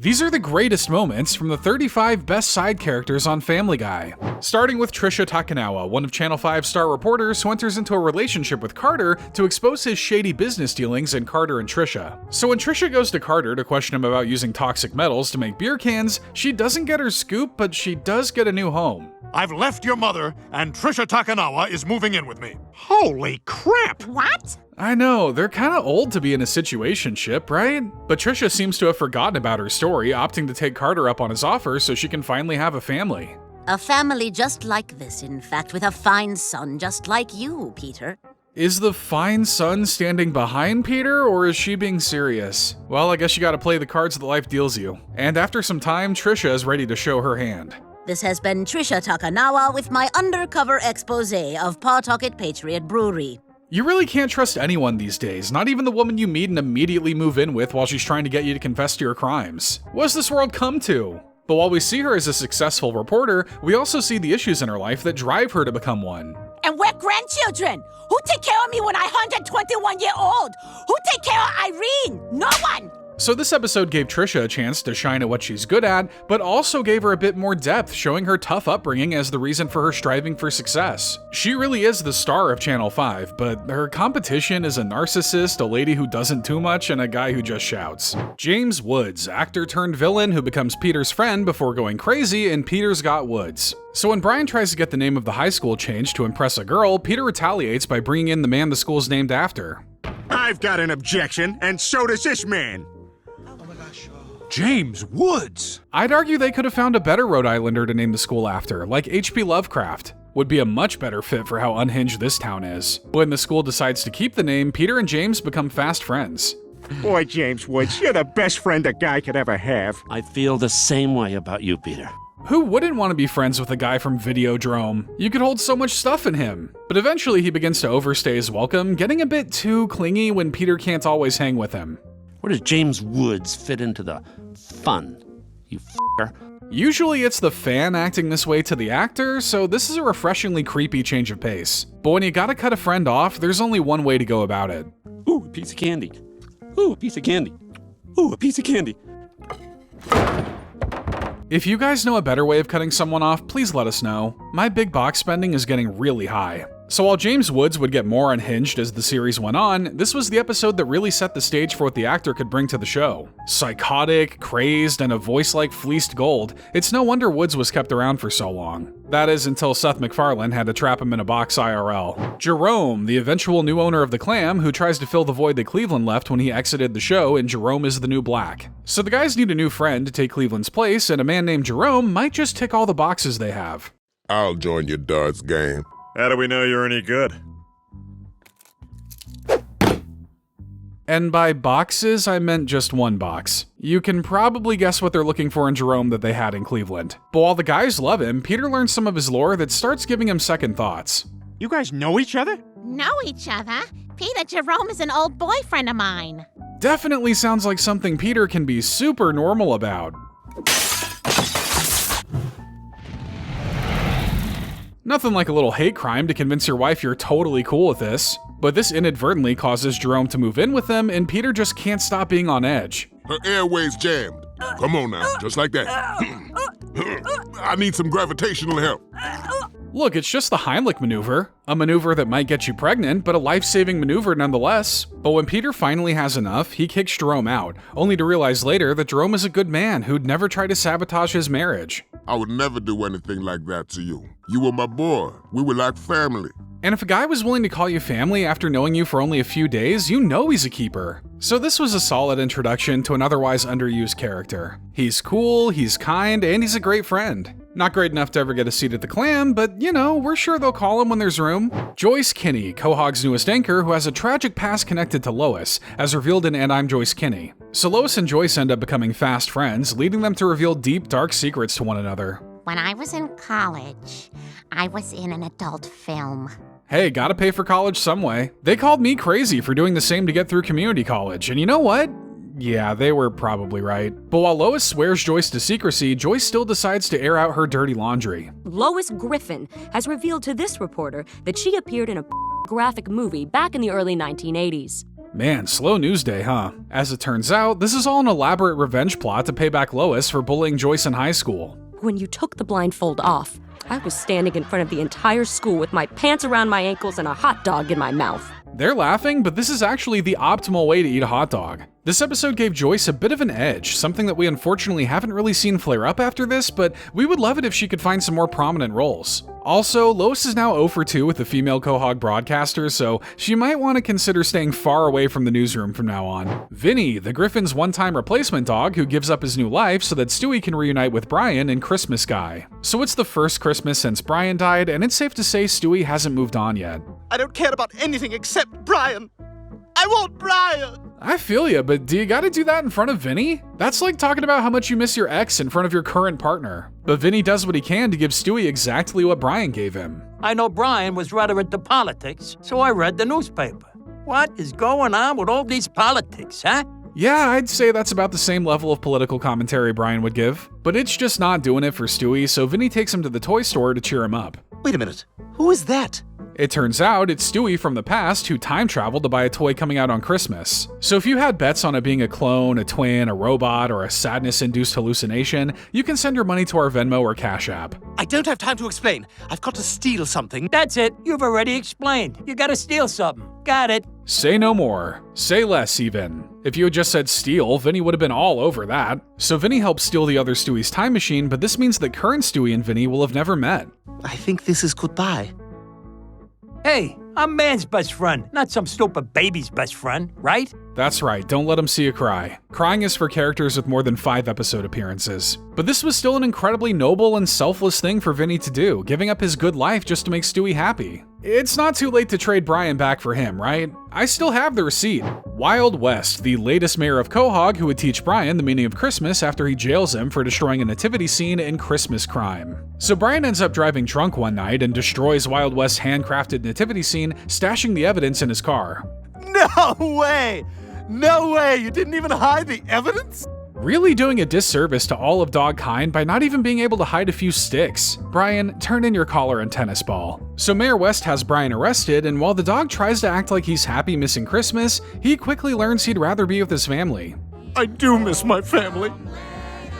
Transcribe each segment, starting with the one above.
These are the greatest moments from the 35 best side characters on Family Guy. Starting with Trisha Takanawa, one of Channel 5's star reporters who enters into a relationship with Carter to expose his shady business dealings in Carter and Trisha. So when Trisha goes to Carter to question him about using toxic metals to make beer cans, she doesn't get her scoop, but she does get a new home. I've left your mother, and Trisha Takanawa is moving in with me. Holy crap! What? I know, they're kinda old to be in a situationship, right? But Trisha seems to have forgotten about her story, opting to take Carter up on his offer so she can finally have a family. A family just like this, in fact, with a fine son just like you, Peter. Is the fine son standing behind Peter, or is she being serious? Well, I guess you gotta play the cards that life deals you. And after some time, Trisha is ready to show her hand. This has been Trisha Takanawa with my undercover expose of Pawtucket Patriot Brewery. You really can't trust anyone these days, not even the woman you meet and immediately move in with while she's trying to get you to confess to your crimes. What's this world come to? But while we see her as a successful reporter, we also see the issues in her life that drive her to become one. And we're grandchildren. Who take care of me when I'm 121-year-old? Who take care of Irene? No one! So this episode gave Trisha a chance to shine at what she's good at, but also gave her a bit more depth, showing her tough upbringing as the reason for her striving for success. She really is the star of Channel 5, but her competition is a narcissist, a lady who doesn't do much, and a guy who just shouts. James Woods, actor turned villain who becomes Peter's friend before going crazy in Peter's Got Woods. So when Brian tries to get the name of the high school changed to impress a girl, Peter retaliates by bringing in the man the school's named after. I've got an objection, and so does this man. James Woods! I'd argue they could have found a better Rhode Islander to name the school after, like H.P. Lovecraft. Would be a much better fit for how unhinged this town is. When the school decides to keep the name, Peter and James become fast friends. Boy, James Woods, you're the best friend a guy could ever have. I feel the same way about you, Peter. Who wouldn't want to be friends with a guy from Jerome? You could hold so much stuff in him. But eventually he begins to overstay his welcome, getting a bit too clingy when Peter can't always hang with him. Where does James Woods fit into the fun, you f***er? Usually it's the fan acting this way to the actor, so this is a refreshingly creepy change of pace. But when you gotta cut a friend off, there's only one way to go about it. Ooh, a piece of candy. Ooh, a piece of candy. Ooh, a piece of candy. If you guys know a better way of cutting someone off, please let us know. My big box spending is getting really high. So while James Woods would get more unhinged as the series went on, this was the episode that really set the stage for what the actor could bring to the show. Psychotic, crazed, and a voice like fleeced gold, it's no wonder Woods was kept around for so long. That is until Seth MacFarlane had to trap him in a box IRL. Jerome, the eventual new owner of the Clam, who tries to fill the void that Cleveland left when he exited the show in Jerome is the New Black. So the guys need a new friend to take Cleveland's place, and a man named Jerome might just tick all the boxes they have. I'll join your darts game. How do we know you're any good? And by boxes, I meant just one box. You can probably guess what they're looking for in Jerome that they had in Cleveland. But while the guys love him, Peter learns some of his lore that starts giving him second thoughts. You guys know each other? Know each other? Peter, Jerome is an old boyfriend of mine. Definitely sounds like something Peter can be super normal about. Nothing like a little hate crime to convince your wife you're totally cool with this. But this inadvertently causes Jerome to move in with them, and Peter just can't stop being on edge. Her airways jammed. Come on now, just like that. I need some gravitational help. Look, it's just the Heimlich maneuver. A maneuver that might get you pregnant, but a life-saving maneuver nonetheless. But when Peter finally has enough, he kicks Jerome out, only to realize later that Jerome is a good man who'd never try to sabotage his marriage. I would never do anything like that to you. You were my boy. We were like family. And if a guy was willing to call you family after knowing you for only a few days, you know he's a keeper. So this was a solid introduction to an otherwise underused character. He's cool, he's kind, and he's a great friend. Not great enough to ever get a seat at the Clam, but you know, we're sure they'll call him when there's room. Joyce Kinney, Quahog's newest anchor, who has a tragic past connected to Lois, as revealed in And I'm Joyce Kinney. So Lois and Joyce end up becoming fast friends, leading them to reveal deep, dark secrets to one another. When I was in college, I was in an adult film. Hey, gotta pay for college some way. They called me crazy for doing the same to get through community college, and you know what? Yeah, they were probably right. But while Lois swears Joyce to secrecy, Joyce still decides to air out her dirty laundry. Lois Griffin has revealed to this reporter that she appeared in a graphic movie back in the early 1980s. Man, slow news day, huh? As it turns out, this is all an elaborate revenge plot to pay back Lois for bullying Joyce in high school. When you took the blindfold off, I was standing in front of the entire school with my pants around my ankles and a hot dog in my mouth. They're laughing, but this is actually the optimal way to eat a hot dog. This episode gave Joyce a bit of an edge, something that we unfortunately haven't really seen flare up after this, but we would love it if she could find some more prominent roles. Also, Lois is now 0 for 2 with the female Quahog broadcaster, so she might want to consider staying far away from the newsroom from now on. Vinny, the Griffin's one-time replacement dog who gives up his new life so that Stewie can reunite with Brian in Christmas Guy. So it's the first Christmas since Brian died, and it's safe to say Stewie hasn't moved on yet. I don't care about anything except Brian. I want Brian! I feel ya, but do you gotta do that in front of Vinny? That's like talking about how much you miss your ex in front of your current partner. But Vinny does what he can to give Stewie exactly what Brian gave him. I know Brian was rather into politics, so I read the newspaper. What is going on with all these politics, huh? Yeah, I'd say that's about the same level of political commentary Brian would give. But it's just not doing it for Stewie, so Vinny takes him to the toy store to cheer him up. Wait a minute. Who is that? It turns out it's Stewie from the past who time traveled to buy a toy coming out on Christmas. So if you had bets on it being a clone, a twin, a robot, or a sadness-induced hallucination, you can send your money to our Venmo or Cash App. I don't have time to explain. I've got to steal something. That's it. You've already explained. You gotta steal something. Got it. Say no more. Say less, even. If you had just said steal, Vinny would have been all over that. So Vinny helps steal the other Stewie's time machine, but this means that current Stewie and Vinny will have never met. I think this is goodbye. Hey, I'm man's best friend, not some stupid baby's best friend, right? That's right, don't let him see you cry. Crying is for characters with more than 5 episode appearances. But this was still an incredibly noble and selfless thing for Vinny to do, giving up his good life just to make Stewie happy. It's not too late to trade Brian back for him, right? I still have the receipt. Wild West, the latest mayor of Quahog who would teach Brian the meaning of Christmas after he jails him for destroying a nativity scene in Christmas Crime. So Brian ends up driving drunk one night and destroys Wild West's handcrafted nativity scene, stashing the evidence in his car. No way! No way! You didn't even hide the evidence? Really doing a disservice to all of dogkind by not even being able to hide a few sticks. Brian, turn in your collar and tennis ball. So Mayor West has Brian arrested, and while the dog tries to act like he's happy missing Christmas, he quickly learns he'd rather be with his family. I do miss my family.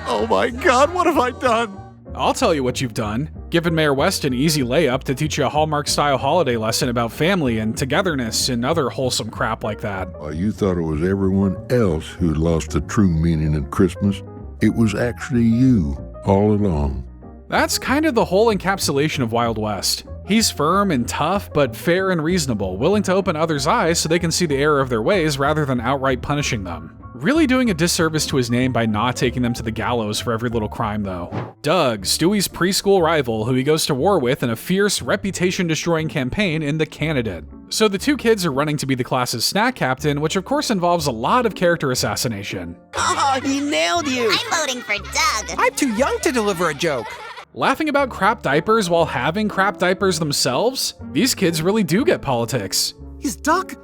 Oh my God, what have I done? I'll tell you what you've done. Given Mayor West an easy layup to teach you a Hallmark-style holiday lesson about family and togetherness and other wholesome crap like that. You thought it was everyone else who lost the true meaning of Christmas. It was actually you, all along. That's kind of the whole encapsulation of Wild West. He's firm and tough, but fair and reasonable, willing to open others' eyes so they can see the error of their ways rather than outright punishing them. Really doing a disservice to his name by not taking them to the gallows for every little crime, though. Doug, Stewie's preschool rival, who he goes to war with in a fierce, reputation-destroying campaign in The Candidate. So the two kids are running to be the class's snack captain, which of course involves a lot of character assassination. Oh, he nailed you! I'm voting for Doug. I'm too young to deliver a joke. Laughing about crap diapers while having crap diapers themselves? These kids really do get politics. Is Doug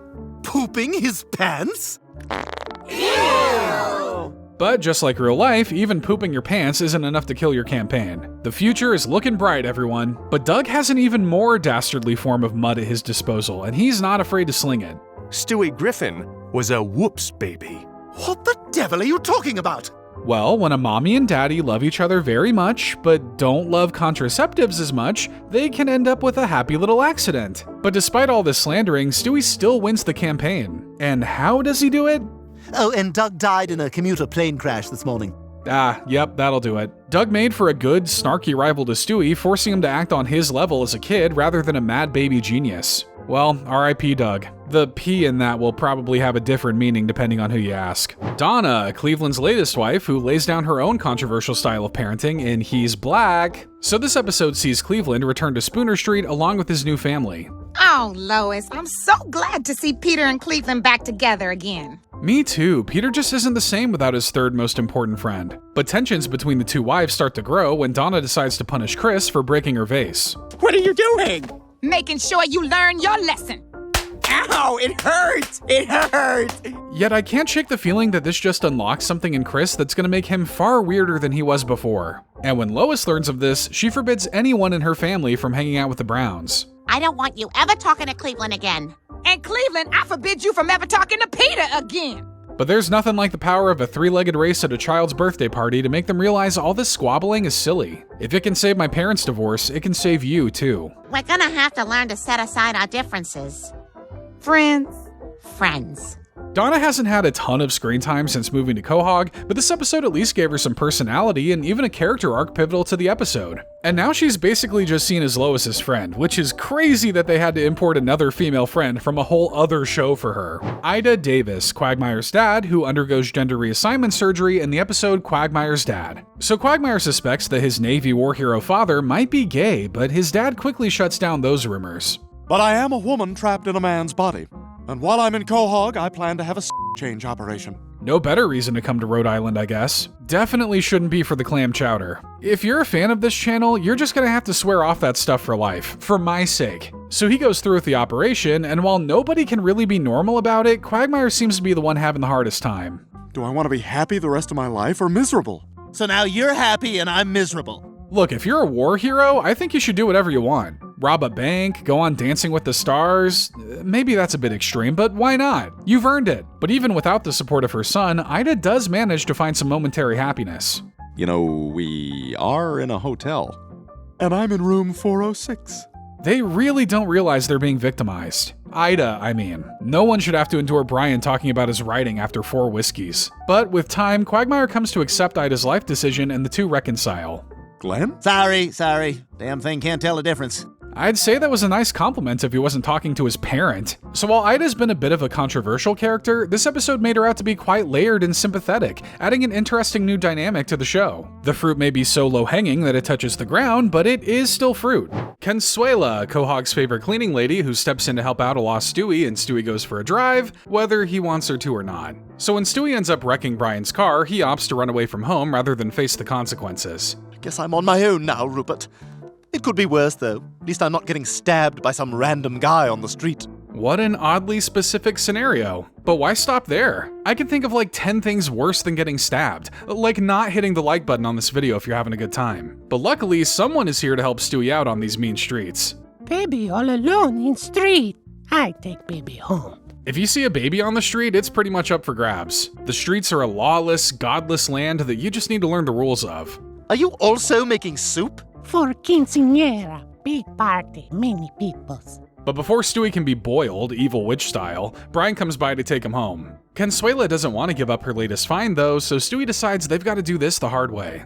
pooping his pants? Ew. But just like real life, even pooping your pants isn't enough to kill your campaign. The future is looking bright, everyone. But Doug has an even more dastardly form of mud at his disposal, and he's not afraid to sling it. Stewie Griffin was a whoops baby. What the devil are you talking about? Well, when a mommy and daddy love each other very much, but don't love contraceptives as much, they can end up with a happy little accident. But despite all this slandering, Stewie still wins the campaign. And how does he do it? Oh, and Doug died in a commuter plane crash this morning. Yep, that'll do it. Doug made for a good, snarky rival to Stewie, forcing him to act on his level as a kid rather than a mad baby genius. Well, R.I.P. Doug. The P in that will probably have a different meaning depending on who you ask. Donna, Cleveland's latest wife, who lays down her own controversial style of parenting in He's Black. So this episode sees Cleveland return to Spooner Street along with his new family. Oh, Lois, I'm so glad to see Peter and Cleveland back together again. Me too. Peter just isn't the same without his third most important friend. But tensions between the two wives start to grow when Donna decides to punish Chris for breaking her vase. What are you doing? Making sure you learn your lesson. Ow, it hurts! It hurts! Yet I can't shake the feeling that this just unlocks something in Chris that's gonna make him far weirder than he was before. And when Lois learns of this, she forbids anyone in her family from hanging out with the Browns. I don't want you ever talking to Cleveland again. And Cleveland, I forbid you from ever talking to Peter again. But there's nothing like the power of a three-legged race at a child's birthday party to make them realize all this squabbling is silly. If it can save my parents' divorce, it can save you too. We're gonna have to learn to set aside our differences. Friends. Friends. Donna hasn't had a ton of screen time since moving to Quahog, but this episode at least gave her some personality and even a character arc pivotal to the episode. And now she's basically just seen as Lois's friend, which is crazy that they had to import another female friend from a whole other show for her. Ida Davis, Quagmire's dad, who undergoes gender reassignment surgery in the episode Quagmire's Dad. So Quagmire suspects that his Navy war hero father might be gay, but his dad quickly shuts down those rumors. But I am a woman trapped in a man's body. And while I'm in Quahog, I plan to have a change operation. No better reason to come to Rhode Island, I guess. Definitely shouldn't be for the clam chowder. If you're a fan of this channel, you're just gonna have to swear off that stuff for life, for my sake. So he goes through with the operation, and while nobody can really be normal about it, Quagmire seems to be the one having the hardest time. Do I want to be happy the rest of my life or miserable? So now you're happy and I'm miserable. Look, if you're a war hero, I think you should do whatever you want. Rob a bank, go on Dancing with the Stars. Maybe that's a bit extreme, but why not? You've earned it. But even without the support of her son, Ida does manage to find some momentary happiness. You know, we are in a hotel. And I'm in room 406. They really don't realize they're being victimized. Ida, I mean. No one should have to endure Brian talking about his writing after 4 whiskeys. But with time, Quagmire comes to accept Ida's life decision and the two reconcile. Glenn? Sorry. Damn thing can't tell the difference. I'd say that was a nice compliment if he wasn't talking to his parent. So while Ida's been a bit of a controversial character, this episode made her out to be quite layered and sympathetic, adding an interesting new dynamic to the show. The fruit may be so low-hanging that it touches the ground, but it is still fruit. Consuela, Quahog's favorite cleaning lady who steps in to help out a lost Stewie and Stewie goes for a drive, whether he wants her to or not. So when Stewie ends up wrecking Brian's car, he opts to run away from home rather than face the consequences. Guess I'm on my own now, Rupert. It could be worse, though. At least I'm not getting stabbed by some random guy on the street. What an oddly specific scenario. But why stop there? I can think of like 10 things worse than getting stabbed. Like not hitting the like button on this video if you're having a good time. But luckily, someone is here to help Stewie out on these mean streets. Baby all alone in street. I take baby home. If you see a baby on the street, it's pretty much up for grabs. The streets are a lawless, godless land that you just need to learn the rules of. Are you also making soup? For quinceañera, big party, many peoples. But before Stewie can be boiled, evil witch style, Brian comes by to take him home. Consuela doesn't want to give up her latest find though, so Stewie decides they've got to do this the hard way.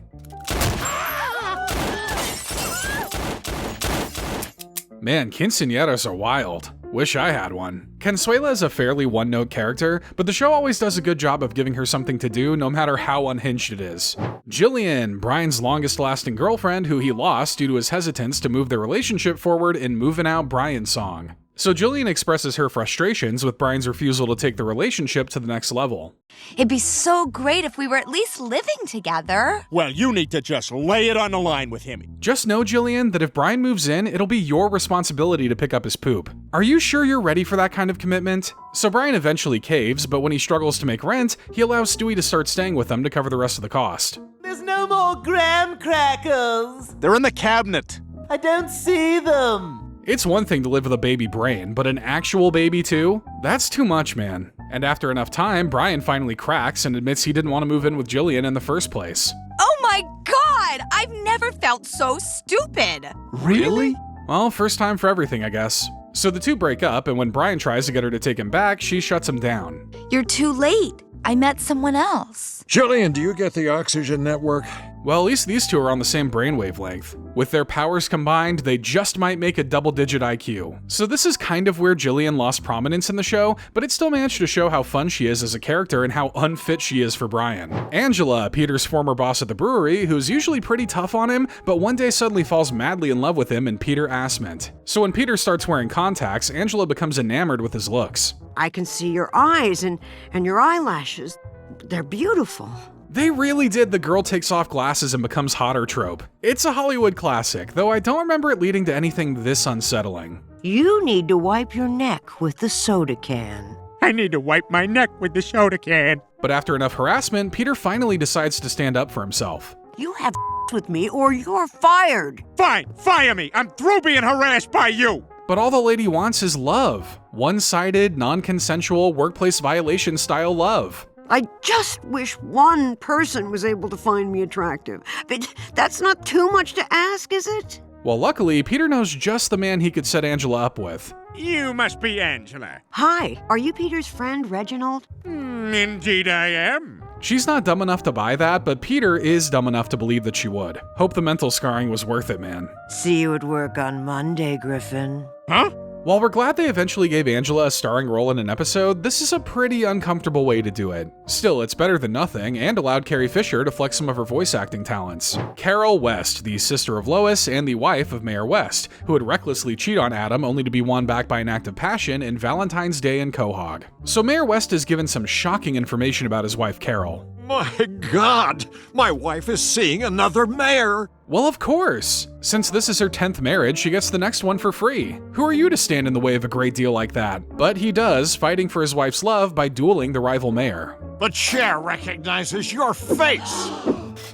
Man, quinceañeras are wild. Wish I had one. Consuela is a fairly one-note character, but the show always does a good job of giving her something to do no matter how unhinged it is. Jillian, Brian's longest-lasting girlfriend who he lost due to his hesitance to move their relationship forward in Movin' Out Brian song. So Jillian expresses her frustrations with Brian's refusal to take the relationship to the next level. It'd be so great if we were at least living together. Well, you need to just lay it on the line with him. Just know, Jillian, that if Brian moves in, it'll be your responsibility to pick up his poop. Are you sure you're ready for that kind of commitment? So Brian eventually caves, but when he struggles to make rent, he allows Stewie to start staying with them to cover the rest of the cost. There's no more graham crackers. They're in the cabinet. I don't see them. It's one thing to live with a baby brain, but an actual baby too? That's too much, man. And after enough time, Brian finally cracks and admits he didn't want to move in with Jillian in the first place. Oh my god! I've never felt so stupid! Really? Well, first time for everything, I guess. So the two break up, and when Brian tries to get her to take him back, she shuts him down. You're too late. I met someone else. Jillian, do you get the oxygen network? Well, at least these two are on the same brain wavelength. With their powers combined, they just might make a double-digit IQ. So this is kind of where Jillian lost prominence in the show, but it still managed to show how fun she is as a character and how unfit she is for Brian. Angela, Peter's former boss at the brewery, who's usually pretty tough on him, but one day suddenly falls madly in love with him and Peter Assment. So when Peter starts wearing contacts, Angela becomes enamored with his looks. I can see your eyes and your eyelashes. They're beautiful. They really did the girl takes off glasses and becomes hotter trope. It's a Hollywood classic, though I don't remember it leading to anything this unsettling. You need to wipe your neck with the soda can. I need to wipe my neck with the soda can. But after enough harassment, Peter finally decides to stand up for himself. You have with me or you're fired. Fine, fire me. I'm through being harassed by you. But all the lady wants is love. One-sided, non-consensual, workplace violation style love. I just wish one person was able to find me attractive. But that's not too much to ask, is it? Well, luckily, Peter knows just the man he could set Angela up with. You must be Angela. Hi, are you Peter's friend, Reginald? Indeed I am. She's not dumb enough to buy that, but Peter is dumb enough to believe that she would. Hope the mental scarring was worth it, man. See you at work on Monday, Griffin. Huh? While we're glad they eventually gave Angela a starring role in an episode, this is a pretty uncomfortable way to do it. Still, it's better than nothing, and allowed Carrie Fisher to flex some of her voice acting talents. Carol West, the sister of Lois and the wife of Mayor West, who would recklessly cheat on Adam only to be won back by an act of passion in Valentine's Day in Quahog. So Mayor West is given some shocking information about his wife Carol. My God, my wife is seeing another mayor. Well, of course. Since this is her 10th marriage, she gets the next one for free. Who are you to stand in the way of a great deal like that? But he does, fighting for his wife's love by dueling the rival mayor. The chair recognizes your face.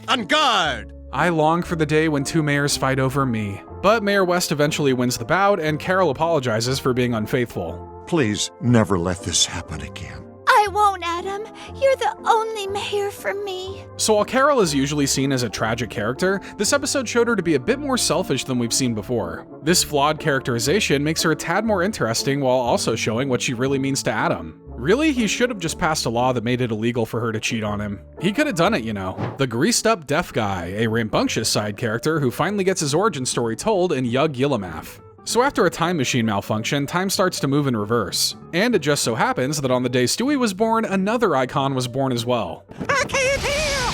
On guard. I long for the day when two mayors fight over me. But Mayor West eventually wins the bout, and Carol apologizes for being unfaithful. Please never let this happen again. I won't, Adam. You're the only mayor for me. So while Carol is usually seen as a tragic character, this episode showed her to be a bit more selfish than we've seen before. This flawed characterization makes her a tad more interesting while also showing what she really means to Adam. Really, he should have just passed a law that made it illegal for her to cheat on him. He could have done it, you know. The greased-up deaf guy, a rambunctious side character who finally gets his origin story told in Yug Yilamath. So after a time machine malfunction, time starts to move in reverse. And it just so happens that on the day Stewie was born, another icon was born as well. I can't hear!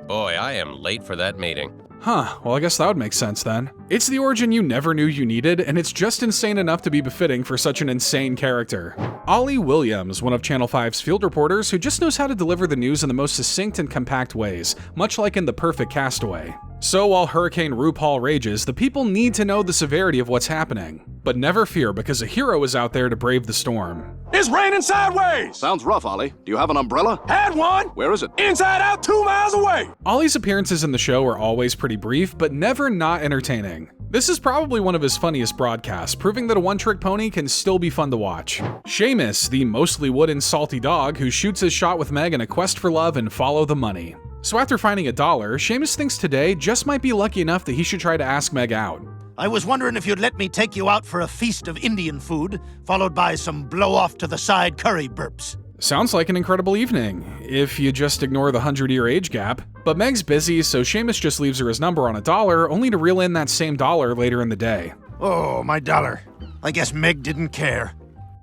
Boy, I am late for that meeting. Huh, well I guess that would make sense then. It's the origin you never knew you needed, and it's just insane enough to be befitting for such an insane character. Ollie Williams, one of Channel 5's field reporters who just knows how to deliver the news in the most succinct and compact ways, much like in The Perfect Castaway. So while Hurricane RuPaul rages, the people need to know the severity of what's happening. But never fear, because a hero is out there to brave the storm. It's raining sideways! Sounds rough, Ollie. Do you have an umbrella? Had one! Where is it? Inside out 2 miles away! Ollie's appearances in the show are always pretty brief, but never not entertaining. This is probably one of his funniest broadcasts, proving that a one-trick pony can still be fun to watch. Seamus, the mostly wooden salty dog who shoots his shot with Meg in a quest for love and follow the money. So after finding $1, Seamus thinks today just might be lucky enough that he should try to ask Meg out. I was wondering if you'd let me take you out for a feast of Indian food, followed by some blow-off-to-the-side curry burps. Sounds like an incredible evening, if you just ignore the 100-year age gap. But Meg's busy, so Seamus just leaves her his number on $1, only to reel in that same $1 later in the day. Oh, my $1. I guess Meg didn't care.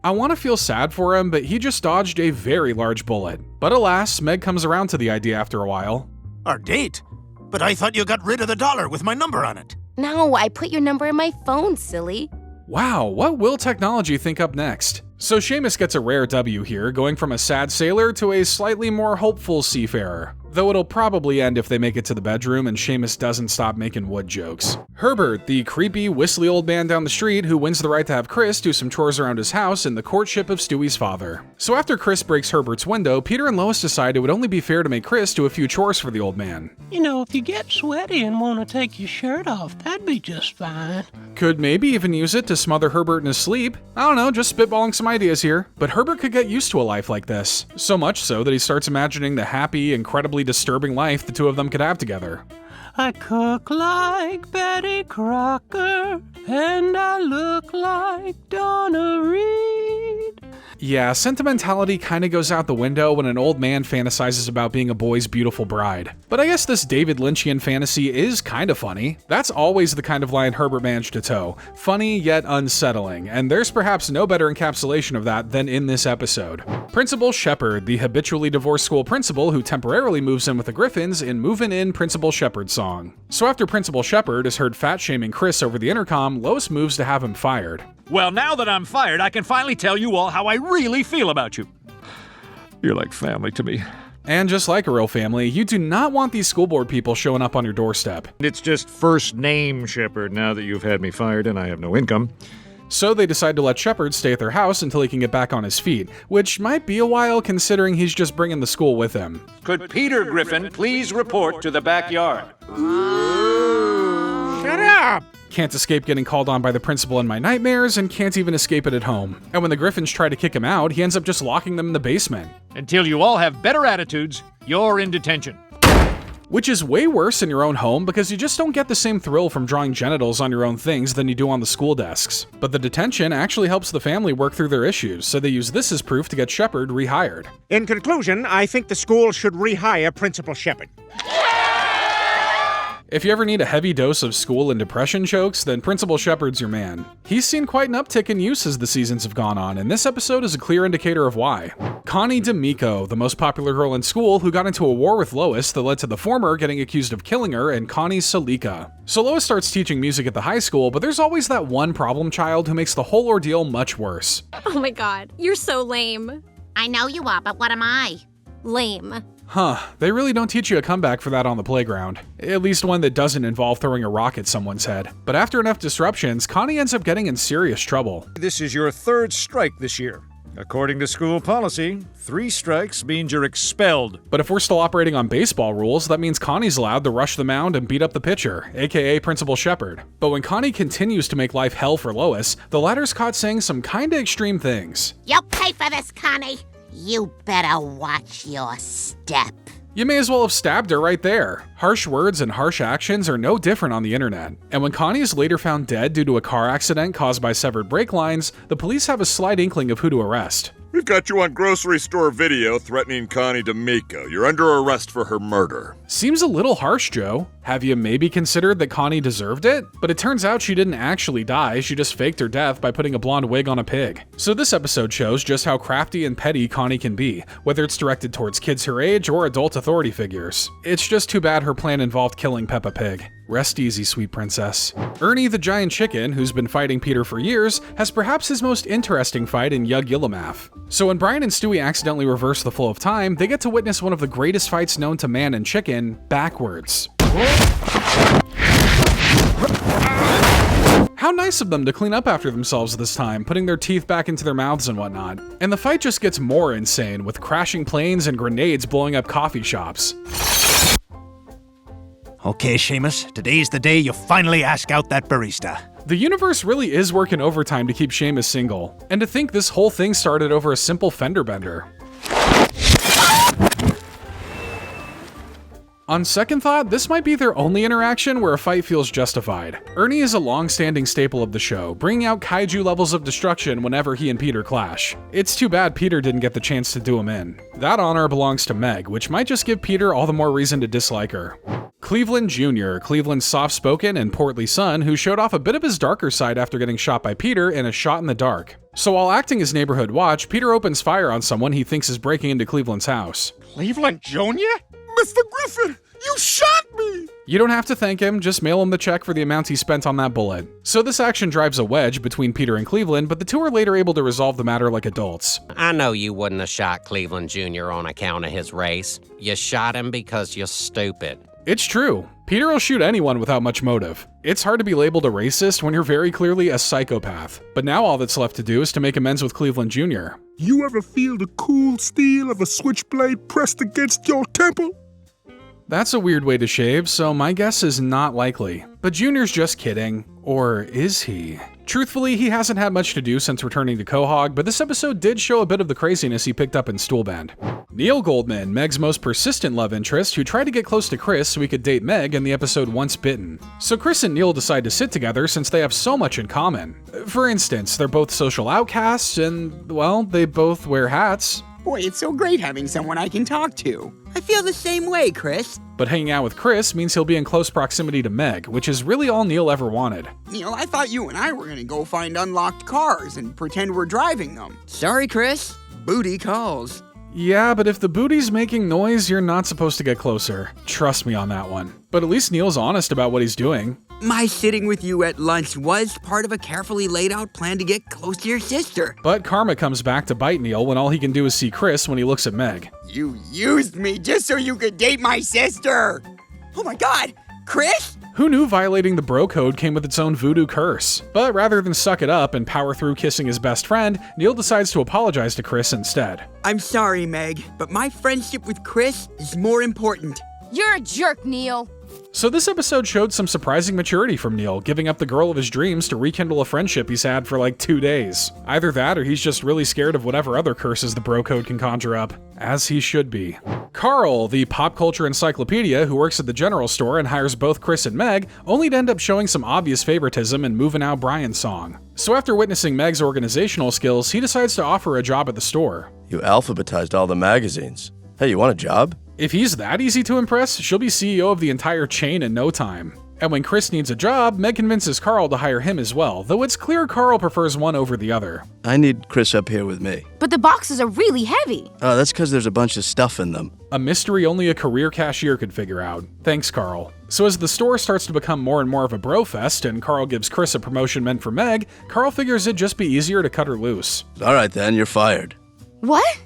I want to feel sad for him, but he just dodged a very large bullet. But alas, Meg comes around to the idea after a while. Our date? But I thought you got rid of the $1 with my number on it. No, I put your number in my phone, silly. Wow, what will technology think up next? So Seamus gets a rare W here, going from a sad sailor to a slightly more hopeful seafarer. Though it'll probably end if they make it to the bedroom and Seamus doesn't stop making wood jokes. Herbert, the creepy, whistly old man down the street who wins the right to have Chris do some chores around his house in the courtship of Stewie's father. So after Chris breaks Herbert's window, Peter and Lois decide it would only be fair to make Chris do a few chores for the old man. You know, if you get sweaty and want to take your shirt off, that'd be just fine. Could maybe even use it to smother Herbert in his sleep. I don't know, just spitballing some ideas here. But Herbert could get used to a life like this. So much so that he starts imagining the happy, incredibly disturbing life the two of them could have together. I cook like Betty Crocker, and I look like Donna Reed. Yeah, sentimentality kinda goes out the window when an old man fantasizes about being a boy's beautiful bride. But I guess this David Lynchian fantasy is kinda funny. That's always the kind of line Herbert managed to toe. Funny yet unsettling, and there's perhaps no better encapsulation of that than in this episode. Principal Shepard, the habitually divorced school principal who temporarily moves in with the Griffins in Movin' In Principal Shepard's song. So after Principal Shepard is heard fat-shaming Chris over the intercom, Lois moves to have him fired. Well, now that I'm fired, I can finally tell you all how I really feel about you. You're like family to me. And just like a real family, you do not want these school board people showing up on your doorstep. It's just first name Shepard now that you've had me fired and I have no income. So they decide to let Shepard stay at their house until he can get back on his feet, which might be a while considering he's just bringing the school with him. Could Peter Griffin please report to the backyard? Shut up! Can't escape getting called on by the principal in my nightmares, and can't even escape it at home. And when the Griffins try to kick him out, he ends up just locking them in the basement. Until you all have better attitudes, you're in detention. Which is way worse in your own home because you just don't get the same thrill from drawing genitals on your own things than you do on the school desks. But the detention actually helps the family work through their issues, so they use this as proof to get Shepard rehired. In conclusion, I think the school should rehire Principal Shepard. If you ever need a heavy dose of school and depression jokes, then Principal Shepard's your man. He's seen quite an uptick in use as the seasons have gone on, and this episode is a clear indicator of why. Connie D'Amico, the most popular girl in school who got into a war with Lois that led to the former getting accused of killing her, and Connie's Salika. So Lois starts teaching music at the high school, but there's always that one problem child who makes the whole ordeal much worse. Oh my god, you're so lame. I know you are, but what am I? Lame. Huh, they really don't teach you a comeback for that on the playground. At least one that doesn't involve throwing a rock at someone's head. But after enough disruptions, Connie ends up getting in serious trouble. This is your third strike this year. According to school policy, 3 strikes means you're expelled. But if we're still operating on baseball rules, that means Connie's allowed to rush the mound and beat up the pitcher, aka Principal Shepard. But when Connie continues to make life hell for Lois, the latter's caught saying some kinda extreme things. You'll pay for this, Connie. You better watch your step. You may as well have stabbed her right there. Harsh words and harsh actions are no different on the internet. And when Connie is later found dead due to a car accident caused by severed brake lines, the police have a slight inkling of who to arrest. We've got you on grocery store video threatening Connie D'Amico. You're under arrest for her murder. Seems a little harsh, Joe. Have you maybe considered that Connie deserved it? But it turns out she didn't actually die, she just faked her death by putting a blonde wig on a pig. So this episode shows just how crafty and petty Connie can be, whether it's directed towards kids her age or adult authority figures. It's just too bad her plan involved killing Peppa Pig. Rest easy, sweet princess. Ernie the giant chicken, who's been fighting Peter for years, has perhaps his most interesting fight in Yug Yillamaf. So when Brian and Stewie accidentally reverse the flow of time, they get to witness one of the greatest fights known to man and chicken, backwards. How nice of them to clean up after themselves this time, putting their teeth back into their mouths and whatnot. And the fight just gets more insane, with crashing planes and grenades blowing up coffee shops. Okay, Seamus, today's the day you finally ask out that barista. The universe really is working overtime to keep Seamus single. And to think this whole thing started over a simple fender bender. On second thought, this might be their only interaction where a fight feels justified. Ernie is a long-standing staple of the show, bringing out kaiju levels of destruction whenever he and Peter clash. It's too bad Peter didn't get the chance to do him in. That honor belongs to Meg, which might just give Peter all the more reason to dislike her. Cleveland Jr., Cleveland's soft-spoken and portly son who showed off a bit of his darker side after getting shot by Peter in a shot in the dark. So while acting as neighborhood watch, Peter opens fire on someone he thinks is breaking into Cleveland's house. Cleveland Jr.? Mr. Griffin, you shot me! You don't have to thank him, just mail him the check for the amount he spent on that bullet. So this action drives a wedge between Peter and Cleveland, but the two are later able to resolve the matter like adults. I know you wouldn't have shot Cleveland Jr. on account of his race. You shot him because you're stupid. It's true. Peter will shoot anyone without much motive. It's hard to be labeled a racist when you're very clearly a psychopath. But now all that's left to do is to make amends with Cleveland Jr. You ever feel the cool steel of a switchblade pressed against your temple? That's a weird way to shave, so my guess is not likely. But Junior's just kidding. Or is he? Truthfully, he hasn't had much to do since returning to Quahog, but this episode did show a bit of the craziness he picked up in Stoolband. Neil Goldman, Meg's most persistent love interest, who tried to get close to Chris so he could date Meg in the episode Once Bitten. So Chris and Neil decide to sit together since they have so much in common. For instance, they're both social outcasts and, well, they both wear hats. Boy, it's so great having someone I can talk to. I feel the same way, Chris. But hanging out with Chris means he'll be in close proximity to Meg, which is really all Neil ever wanted. Neil, I thought you and I were gonna go find unlocked cars and pretend we're driving them. Sorry, Chris. Booty calls. Yeah, but if the booty's making noise, you're not supposed to get closer. Trust me on that one. But at least Neil's honest about what he's doing. My sitting with you at lunch was part of a carefully laid out plan to get close to your sister. But karma comes back to bite Neil when all he can do is see Chris when he looks at Meg. You used me just so you could date my sister. Oh my God, Chris? Who knew violating the bro code came with its own voodoo curse? But rather than suck it up and power through kissing his best friend, Neil decides to apologize to Chris instead. I'm sorry, Meg, but my friendship with Chris is more important. You're a jerk, Neil. So this episode showed some surprising maturity from Neil, giving up the girl of his dreams to rekindle a friendship he's had for like 2 days. Either that or he's just really scared of whatever other curses the bro code can conjure up. As he should be. Carl, the pop culture encyclopedia who works at the general store and hires both Chris and Meg, only to end up showing some obvious favoritism in Movin' Out Brian's song. So after witnessing Meg's organizational skills, he decides to offer her a job at the store. You alphabetized all the magazines. Hey, you want a job? If he's that easy to impress, she'll be CEO of the entire chain in no time. And when Chris needs a job, Meg convinces Carl to hire him as well, though it's clear Carl prefers one over the other. I need Chris up here with me. But the boxes are really heavy. Oh, that's because there's a bunch of stuff in them. A mystery only a career cashier could figure out. Thanks, Carl. So as the store starts to become more and more of a bro fest and Carl gives Chris a promotion meant for Meg, Carl figures it'd just be easier to cut her loose. All right then, you're fired. What?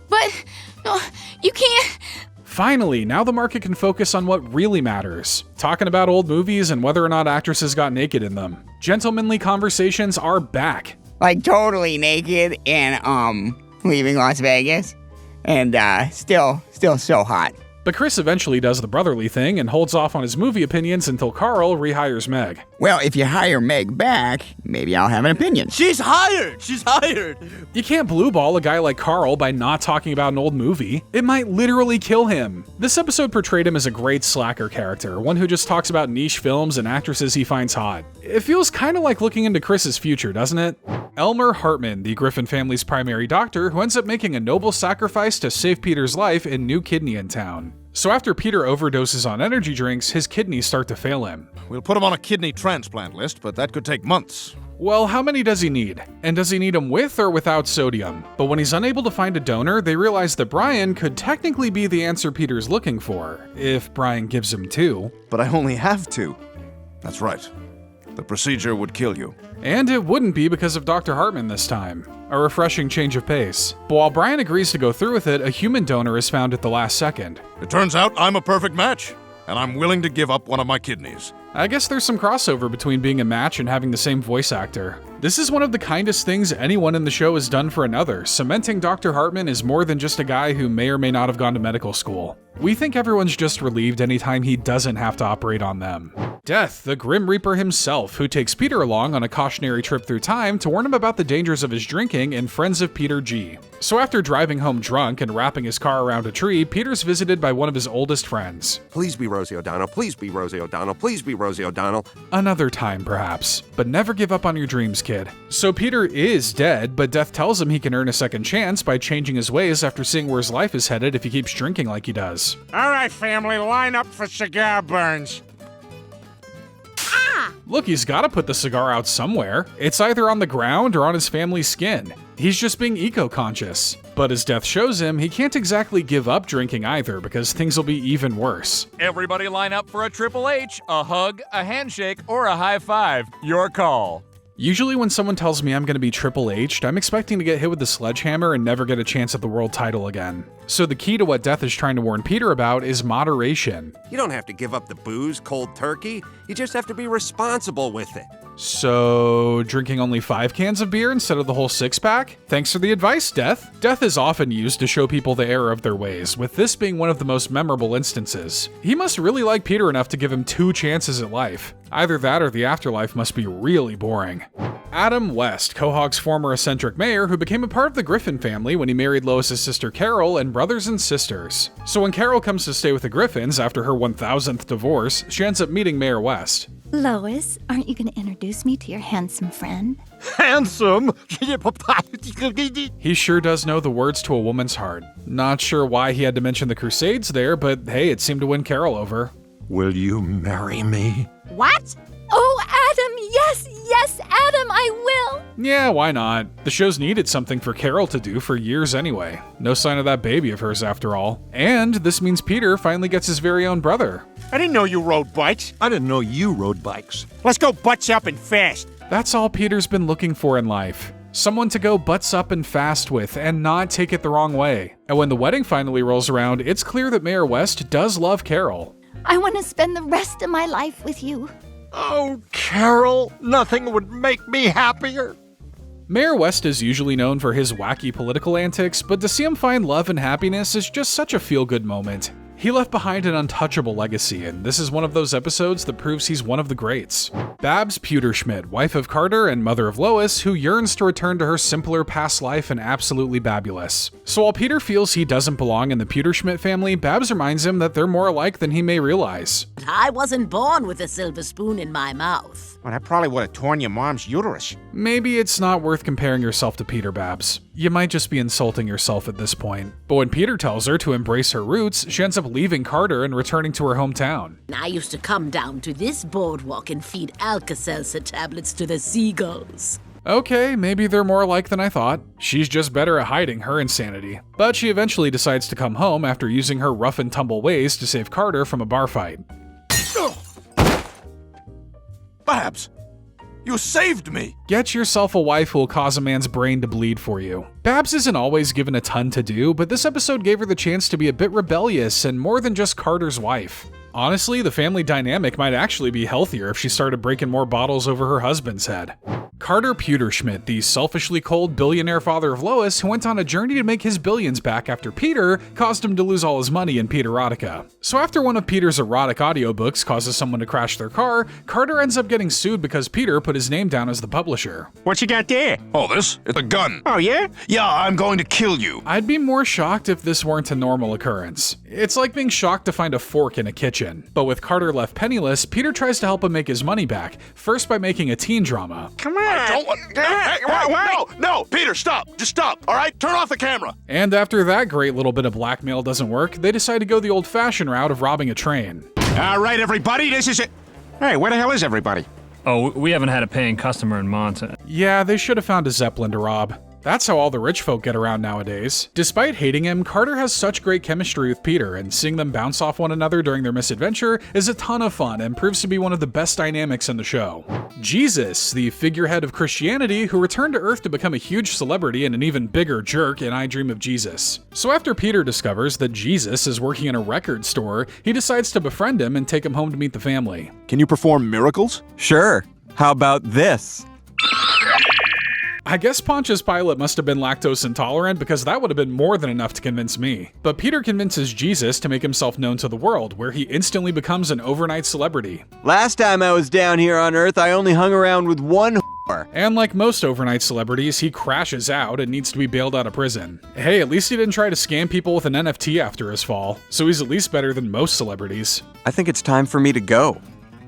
But, no, you can't. Finally, now the market can focus on what really matters. Talking about old movies and whether or not actresses got naked in them. Gentlemanly conversations are back. Like totally naked and, leaving Las Vegas. And, still so hot. But Chris eventually does the brotherly thing and holds off on his movie opinions until Carl rehires Meg. Well, if you hire Meg back, maybe I'll have an opinion. She's hired! She's hired! You can't blue ball a guy like Carl by not talking about an old movie. It might literally kill him. This episode portrayed him as a great slacker character, one who just talks about niche films and actresses he finds hot. It feels kind of like looking into Chris's future, doesn't it? Elmer Hartman, the Griffin family's primary doctor, who ends up making a noble sacrifice to save Peter's life in New Kidney in town. So after Peter overdoses on energy drinks, his kidneys start to fail him. We'll put him on a kidney transplant list, but that could take months. Well, how many does he need? And does he need them with or without sodium? But when he's unable to find a donor, they realize that Brian could technically be the answer Peter's looking for, if Brian gives him 2. But I only have 2. That's right. The procedure would kill you. And it wouldn't be because of Dr. Hartman this time. A refreshing change of pace. But while Brian agrees to go through with it, a human donor is found at the last second. It turns out I'm a perfect match, and I'm willing to give up one of my kidneys. I guess there's some crossover between being a match and having the same voice actor. This is one of the kindest things anyone in the show has done for another, cementing Dr. Hartman is more than just a guy who may or may not have gone to medical school. We think everyone's just relieved anytime he doesn't have to operate on them. Death, the Grim Reaper himself, who takes Peter along on a cautionary trip through time to warn him about the dangers of his drinking in Friends of Peter G. So after driving home drunk and wrapping his car around a tree, Peter's visited by one of his oldest friends. Please be Rosie O'Donnell, please be Rosie O'Donnell, please be Rosie O'Donnell. Another time, perhaps. But never give up on your dreams, kid. So Peter is dead, but Death tells him he can earn a second chance by changing his ways after seeing where his life is headed if he keeps drinking like he does. All right, family, line up for cigar burns. Look, he's gotta put the cigar out somewhere. It's either on the ground or on his family's skin. He's just being eco-conscious. But as Death shows him, he can't exactly give up drinking either because things will be even worse. Everybody line up for a Triple H, a hug, a handshake, or a high five. Your call. Usually when someone tells me I'm gonna be Triple H'd, I'm expecting to get hit with a sledgehammer and never get a chance at the world title again. So the key to what Death is trying to warn Peter about is moderation. You don't have to give up the booze cold turkey. You just have to be responsible with it. So, drinking only 5 cans of beer instead of the whole 6-pack? Thanks for the advice, Death. Death is often used to show people the error of their ways, with this being one of the most memorable instances. He must really like Peter enough to give him 2 chances at life. Either that or the afterlife must be really boring. Adam West, Quahog's former eccentric mayor who became a part of the Griffin family when he married Lois's sister Carol and brothers and sisters. So when Carol comes to stay with the Griffins after her 1000th divorce, she ends up meeting Mayor West. Lois, aren't you going to introduce me to your handsome friend? Handsome? He sure does know the words to a woman's heart. Not sure why he had to mention the Crusades there, but hey, it seemed to win Carol over. Will you marry me? What? Oh, Adam, yes, Adam, I will. Yeah, why not? The show's needed something for Carol to do for years anyway. No sign of that baby of hers after all. And this means Peter finally gets his very own brother. I didn't know you rode bikes. I didn't know you rode bikes. Let's go butts up and fast. That's all Peter's been looking for in life. Someone to go butts up and fast with and not take it the wrong way. And when the wedding finally rolls around, it's clear that Mayor West does love Carol. I want to spend the rest of my life with you. Oh, Carol, nothing would make me happier. Mayor West is usually known for his wacky political antics, but to see him find love and happiness is just such a feel-good moment. He left behind an untouchable legacy, and this is one of those episodes that proves he's one of the greats. Babs Pewterschmidt, wife of Carter and mother of Lois, who yearns to return to her simpler past life and absolutely babulous. So while Peter feels he doesn't belong in the Pewterschmidt family, Babs reminds him that they're more alike than he may realize. I wasn't born with a silver spoon in my mouth. Well, that probably would have torn your mom's uterus. Maybe it's not worth comparing yourself to Peter, Babs. You might just be insulting yourself at this point. But when Peter tells her to embrace her roots, she ends up leaving Carter and returning to her hometown. I used to come down to this boardwalk and feed Alka-Seltzer tablets to the seagulls. Okay, maybe they're more alike than I thought. She's just better at hiding her insanity. But she eventually decides to come home after using her rough and tumble ways to save Carter from a bar fight. Babs, you saved me! Get yourself a wife who will cause a man's brain to bleed for you. Babs isn't always given a ton to do, but this episode gave her the chance to be a bit rebellious and more than just Carter's wife. Honestly, the family dynamic might actually be healthier if she started breaking more bottles over her husband's head. Carter Pewterschmidt, the selfishly cold billionaire father of Lois, who went on a journey to make his billions back after Peter caused him to lose all his money in Peterotica. So after one of Peter's erotic audiobooks causes someone to crash their car, Carter ends up getting sued because Peter put his name down as the publisher. What you got there? Oh, it's a gun. Oh, yeah? Yeah, I'm going to kill you. I'd be more shocked if this weren't a normal occurrence. It's like being shocked to find a fork in a kitchen. But with Carter left penniless, Peter tries to help him make his money back, first by making a teen drama. Come on. Don't want... No, Peter, stop. Just stop, all right? Turn off the camera. And after that great little bit of blackmail doesn't work, they decide to go the old-fashioned route of robbing a train. All right, everybody, this is it. Hey, where the hell is everybody? Oh, we haven't had a paying customer in months. Yeah, they should have found a Zeppelin to rob. That's how all the rich folk get around nowadays. Despite hating him, Carter has such great chemistry with Peter, and seeing them bounce off one another during their misadventure is a ton of fun and proves to be one of the best dynamics in the show. Jesus, the figurehead of Christianity who returned to Earth to become a huge celebrity and an even bigger jerk in I Dream of Jesus. So after Peter discovers that Jesus is working in a record store, he decides to befriend him and take him home to meet the family. Can you perform miracles? Sure. How about this? I guess Pontius Pilate must have been lactose intolerant because that would have been more than enough to convince me. But Peter convinces Jesus to make himself known to the world, where he instantly becomes an overnight celebrity. Last time I was down here on Earth, I only hung around with one whore. And like most overnight celebrities, he crashes out and needs to be bailed out of prison. Hey, at least he didn't try to scam people with an NFT after his fall, so he's at least better than most celebrities. I think it's time for me to go.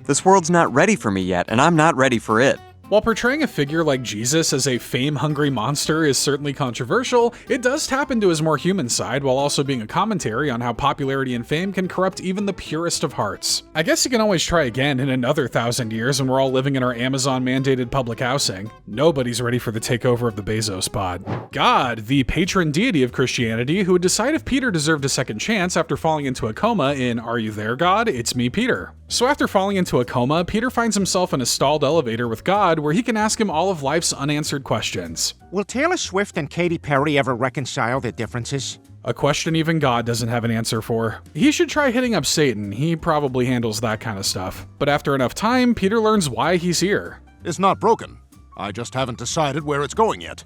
This world's not ready for me yet, and I'm not ready for it. While portraying a figure like Jesus as a fame-hungry monster is certainly controversial, it does tap into his more human side while also being a commentary on how popularity and fame can corrupt even the purest of hearts. I guess you can always try again in another 1,000 years when we're all living in our Amazon-mandated public housing. Nobody's ready for the takeover of the Bezos pod. God, the patron deity of Christianity, who would decide if Peter deserved a second chance after falling into a coma in Are You There, God? It's Me, Peter. So after falling into a coma, Peter finds himself in a stalled elevator with God where he can ask him all of life's unanswered questions. Will Taylor Swift and Katy Perry ever reconcile their differences? A question even God doesn't have an answer for. He should try hitting up Satan, he probably handles that kind of stuff. But after enough time, Peter learns why he's here. It's not broken. I just haven't decided where it's going yet.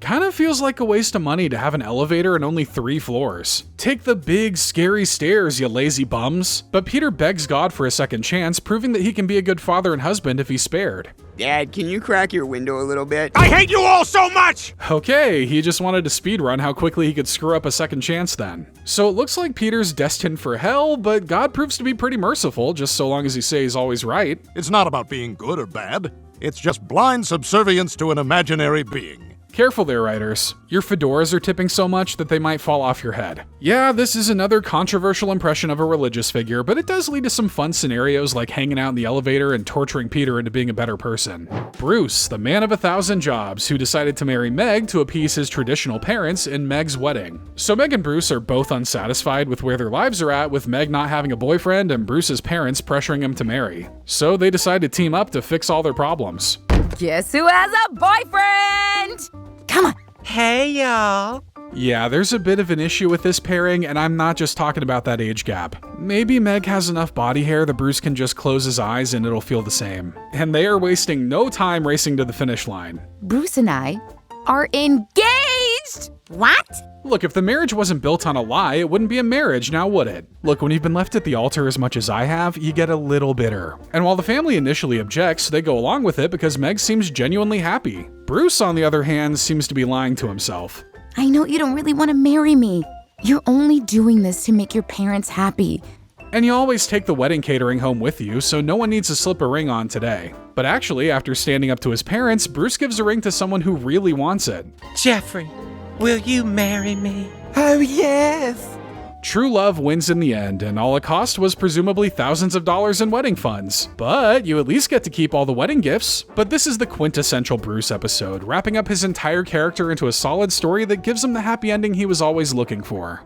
Kinda feels like a waste of money to have an elevator and only 3 floors. Take the big, scary stairs, you lazy bums. But Peter begs God for a second chance, proving that he can be a good father and husband if he's spared. Dad, can you crack your window a little bit? I hate you all so much! Okay, he just wanted to speedrun how quickly he could screw up a second chance then. So it looks like Peter's destined for hell, but God proves to be pretty merciful, just so long as he says he's always right. It's not about being good or bad. It's just blind subservience to an imaginary being. Careful there, writers. Your fedoras are tipping so much that they might fall off your head. Yeah, this is another controversial impression of a religious figure, but it does lead to some fun scenarios like hanging out in the elevator and torturing Peter into being a better person. Bruce, the man of 1,000 jobs, who decided to marry Meg to appease his traditional parents in Meg's wedding. So Meg and Bruce are both unsatisfied with where their lives are at, with Meg not having a boyfriend and Bruce's parents pressuring him to marry. So they decide to team up to fix all their problems. Guess who has a boyfriend? Come on. Hey, y'all. Yeah, there's a bit of an issue with this pairing, and I'm not just talking about that age gap. Maybe Meg has enough body hair that Bruce can just close his eyes and it'll feel the same. And they are wasting no time racing to the finish line. Bruce and I are engaged! What? Look, if the marriage wasn't built on a lie, it wouldn't be a marriage, now would it? Look, when you've been left at the altar as much as I have, you get a little bitter. And while the family initially objects, they go along with it because Meg seems genuinely happy. Bruce, on the other hand, seems to be lying to himself. I know you don't really want to marry me. You're only doing this to make your parents happy. And you always take the wedding catering home with you, so no one needs to slip a ring on today. But actually, after standing up to his parents, Bruce gives a ring to someone who really wants it. Jeffrey, will you marry me? Oh, yes. True love wins in the end, and all it cost was presumably thousands of dollars in wedding funds. But you at least get to keep all the wedding gifts. But this is the quintessential Bruce episode, wrapping up his entire character into a solid story that gives him the happy ending he was always looking for.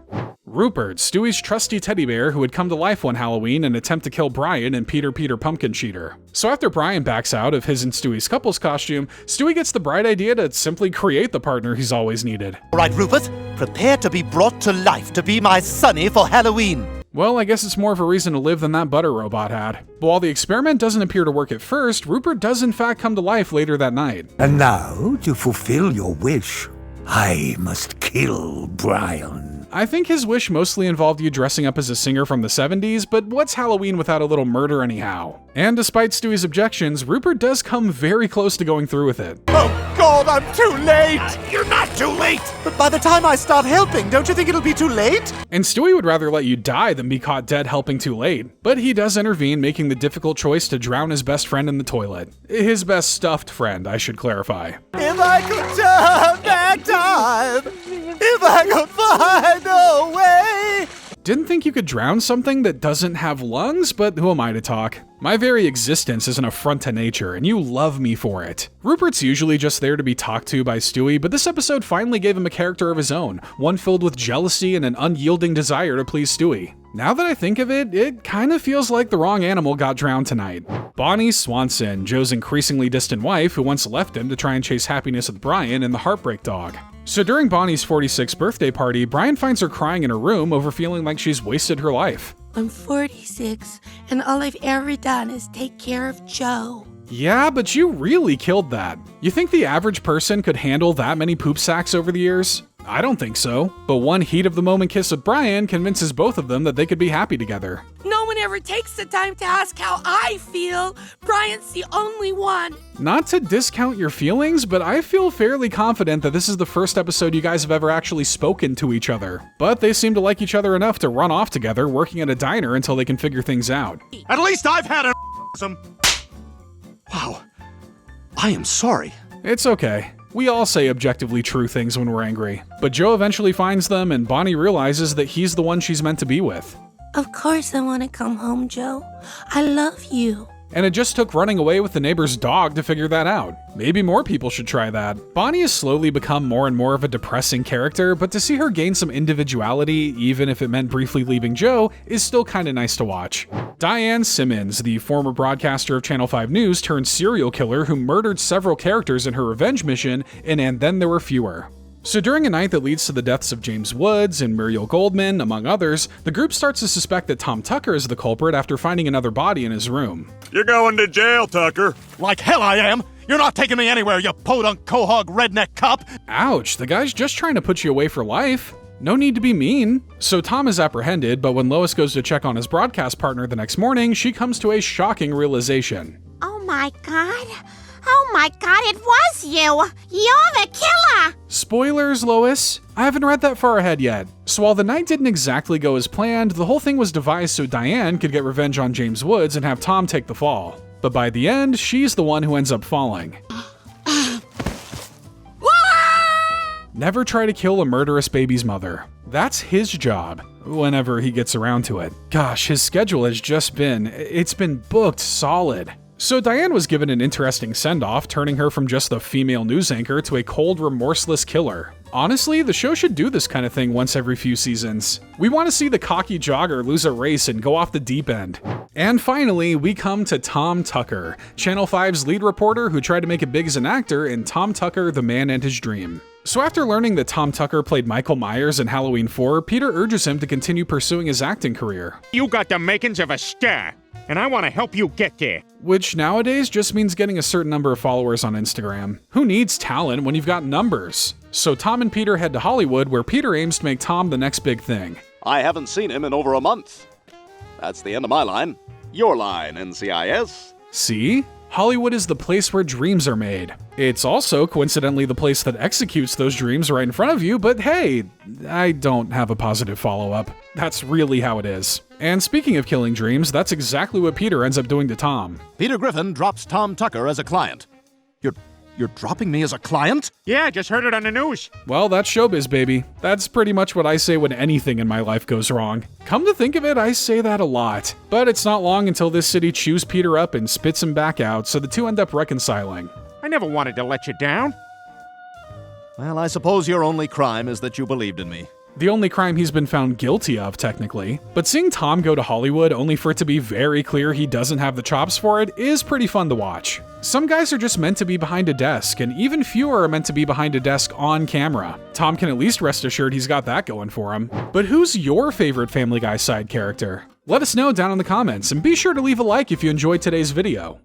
Rupert, Stewie's trusty teddy bear who would come to life one Halloween and attempt to kill Brian and Peter Pumpkin Cheater. So after Brian backs out of his and Stewie's couple's costume, Stewie gets the bright idea to simply create the partner he's always needed. All right, Rupert, prepare to be brought to life to be my sonny for Halloween. Well, I guess it's more of a reason to live than that butter robot had. But while the experiment doesn't appear to work at first, Rupert does in fact come to life later that night. And now, to fulfill your wish, I must kill Brian. I think his wish mostly involved you dressing up as a singer from the 70s, but what's Halloween without a little murder anyhow? And despite Stewie's objections, Rupert does come very close to going through with it. Oh God, I'm too late! You're not too late! But by the time I start helping, don't you think it'll be too late? And Stewie would rather let you die than be caught dead helping too late. But he does intervene, making the difficult choice to drown his best friend in the toilet. His best stuffed friend, I should clarify. If I could turn back time, if I could find a way. Didn't think you could drown something that doesn't have lungs, but who am I to talk? My very existence is an affront to nature, and you love me for it. Rupert's usually just there to be talked to by Stewie, but this episode finally gave him a character of his own, one filled with jealousy and an unyielding desire to please Stewie. Now that I think of it, it kind of feels like the wrong animal got drowned tonight. Bonnie Swanson, Joe's increasingly distant wife who once left him to try and chase happiness with Brian and the Heartbreak Dog. So during Bonnie's 46th birthday party, Brian finds her crying in her room over feeling like she's wasted her life. I'm 46, and all I've ever done is take care of Joe. Yeah, but you really killed that. You think the average person could handle that many poop sacks over the years? I don't think so. But one heat of the moment kiss with Brian convinces both of them that they could be happy together. No one ever takes the time to ask how I feel. Brian's the only one. Not to discount your feelings, but I feel fairly confident that this is the first episode you guys have ever actually spoken to each other. But they seem to like each other enough to run off together, working at a diner until they can figure things out. At least I've had some. Wow. I am sorry. It's okay. We all say objectively true things when we're angry. But Joe eventually finds them, and Bonnie realizes that he's the one she's meant to be with. Of course I want to come home, Joe. I love you. And it just took running away with the neighbor's dog to figure that out. Maybe more people should try that. Bonnie has slowly become more and more of a depressing character, but to see her gain some individuality, even if it meant briefly leaving Joe, is still kinda nice to watch. Diane Simmons, the former broadcaster of Channel 5 News turned serial killer who murdered several characters in her revenge mission in And Then There Were Fewer. So during a night that leads to the deaths of James Woods and Muriel Goldman, among others, the group starts to suspect that Tom Tucker is the culprit after finding another body in his room. You're going to jail, Tucker. Like hell I am. You're not taking me anywhere, you podunk quahog redneck cop. Ouch, the guy's just trying to put you away for life. No need to be mean. So Tom is apprehended, but when Lois goes to check on his broadcast partner the next morning, she comes to a shocking realization. Oh my God. Oh my God, it was you! You're the killer! Spoilers, Lois. I haven't read that far ahead yet. So while the night didn't exactly go as planned, the whole thing was devised so Diane could get revenge on James Woods and have Tom take the fall. But by the end, she's the one who ends up falling. Whoa! Never try to kill a murderous baby's mother. That's his job, whenever he gets around to it. Gosh, his schedule has it's been booked solid. So Diane was given an interesting send-off, turning her from just a female news anchor to a cold, remorseless killer. Honestly, the show should do this kind of thing once every few seasons. We want to see the cocky jogger lose a race and go off the deep end. And finally, we come to Tom Tucker, Channel 5's lead reporter who tried to make it big as an actor in Tom Tucker, The Man and His Dream. So after learning that Tom Tucker played Michael Myers in Halloween 4, Peter urges him to continue pursuing his acting career. You got the makings of a star, and I want to help you get there. Which nowadays just means getting a certain number of followers on Instagram. Who needs talent when you've got numbers? So Tom and Peter head to Hollywood, where Peter aims to make Tom the next big thing. I haven't seen him in over a month. That's the end of my line. Your line, NCIS. See? Hollywood is the place where dreams are made. It's also, coincidentally, the place that executes those dreams right in front of you, but hey, I don't have a positive follow-up. That's really how it is. And speaking of killing dreams, that's exactly what Peter ends up doing to Tom. Peter Griffin drops Tom Tucker as a client. You're dropping me as a client? Yeah, I just heard it on the news. Well, that's showbiz, baby. That's pretty much what I say when anything in my life goes wrong. Come to think of it, I say that a lot. But it's not long until this city chews Peter up and spits him back out, so the two end up reconciling. I never wanted to let you down. Well, I suppose your only crime is that you believed in me. The only crime he's been found guilty of, technically. But seeing Tom go to Hollywood only for it to be very clear he doesn't have the chops for it is pretty fun to watch. Some guys are just meant to be behind a desk, and even fewer are meant to be behind a desk on camera. Tom can at least rest assured he's got that going for him. But who's your favorite Family Guy side character? Let us know down in the comments, and be sure to leave a like if you enjoyed today's video.